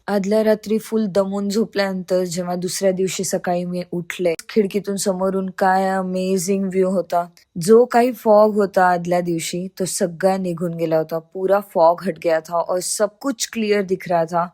आदल्या रात्री फुल दमून झोपल्यानंतर जेव्हा दुसऱ्या दिवशी सकाळी मी उठले, खिडकीतून समोरून काय अमेझिंग व्ह्यू होता. जो काही फॉग होता आदल्या दिवशी तो सगळा निघून गेला होता. पूरा फॉग हट गया था और सब कुछ क्लियर दिख रहा था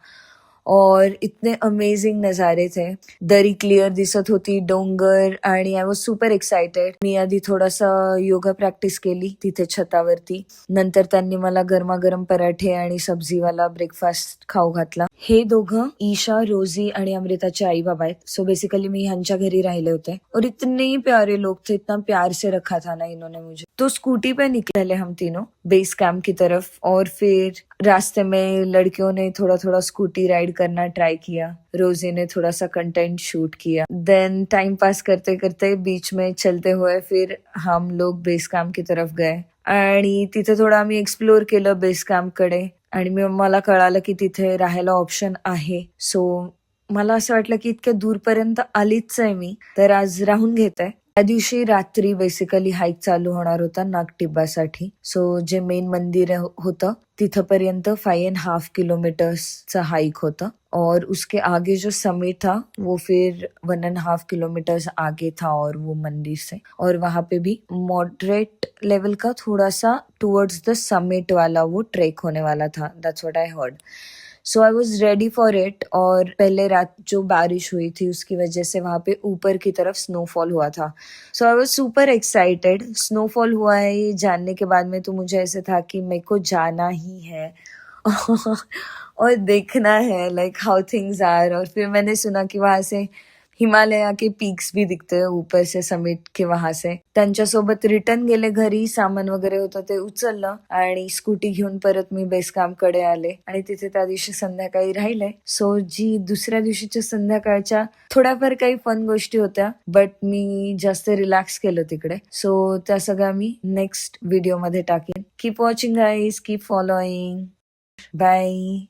और इतने अमेझिंग नजारे थे. दरी क्लिअर दिसत होती, डोंगर, आणि आय वॉज सुपर एक्साइटेड. मी आधी थोडासा योगा प्रॅक्टिस केली तिथे छतावरती. नंतर त्यांनी मला गरमागरम पराठे आणि सब्जीवाला ब्रेकफास्ट खाऊ घातला. हे दोघं ईशा, रोजी आणि अमृताचे आई बाबा आहेत. सो बेसिकली मी ह्यांच्या घरी राहिले होते और इतने प्यारे लोग थे, इतना प्यार से रखा था ना इन्होंने मुझे. तो स्कूटी पे निकले हम तीनों बेस कैंप की तरफ और फिर रास्ते में लड़कियों ने थोड़ा थोड़ा स्कूटी राइड करना ट्राई किया. रोजी ने थोड़ा सा कंटेंट शूट किया. देन टाइम पास करते करते बीच में चलते हुए फिर हम लोग बेस कैंप की तरफ गए आणि तिथे थोडं आम्ही एक्सप्लोर केलं बेस कॅम्प कडे. आणि मला कळालं की तिथे राहायला ऑप्शन आहे. सो मला असं वाटलं की इतक्या दूरपर्यंत आलीच आहे मी, तर आज राहून घेते. त्या दिवशी रात्री बेसिकली हाईक चालू होणार होता नागटिब्बासाठी. सो जे मेन मंदिर होतं तिथपर्यंत 5.5 किलोमीटर्सचा हाईक होतं और उसके आगे जो समिट था वो फिर 1.5 किलोमीटर्स आगे था और वो मंदिर से, और वहां पे भी मॉडरेट लेवल का थोड़ा सा टुवर्ड्स द समिट वाला वो ट्रेक होने वाला था. That's what I heard. So I was ready for it. और पहले रात जो बारिश हुई थी उसकी वजह से वहां पे ऊपर की तरफ स्नोफॉल हुआ था. So I was super excited. Snowfall हुआ है ये जानने के बाद में तो मुझे ऐसे था कि मेरे को जाना ही है और देखना है लाइक हाउ थिंग्स आर. और फिर मैंने सुना कि वहां से हिमालय के पीक्स भी दिखते हैं ऊपर से समिट के वहां से. त्यांच्यासोबत रिटर्न गेले घरी. सामान वगैरे होतं ते उचललं आणि स्कूटी घेऊन परत मी बेस कॅम्प कडे आले आणि तिथे त्या दिवशी संध्याकाळी राहिले. सो जी दुसऱ्या दिवशीच्या संध्याकाळच्या थोड्याफार काही फन गोष्टी होत्या, बट मी जास्त रिलॅक्स केलं तिकडे. सो त्या सगळ्या मी नेक्स्ट व्हिडिओ मध्ये टाकेन. Keep watching guys, keep following. Bye.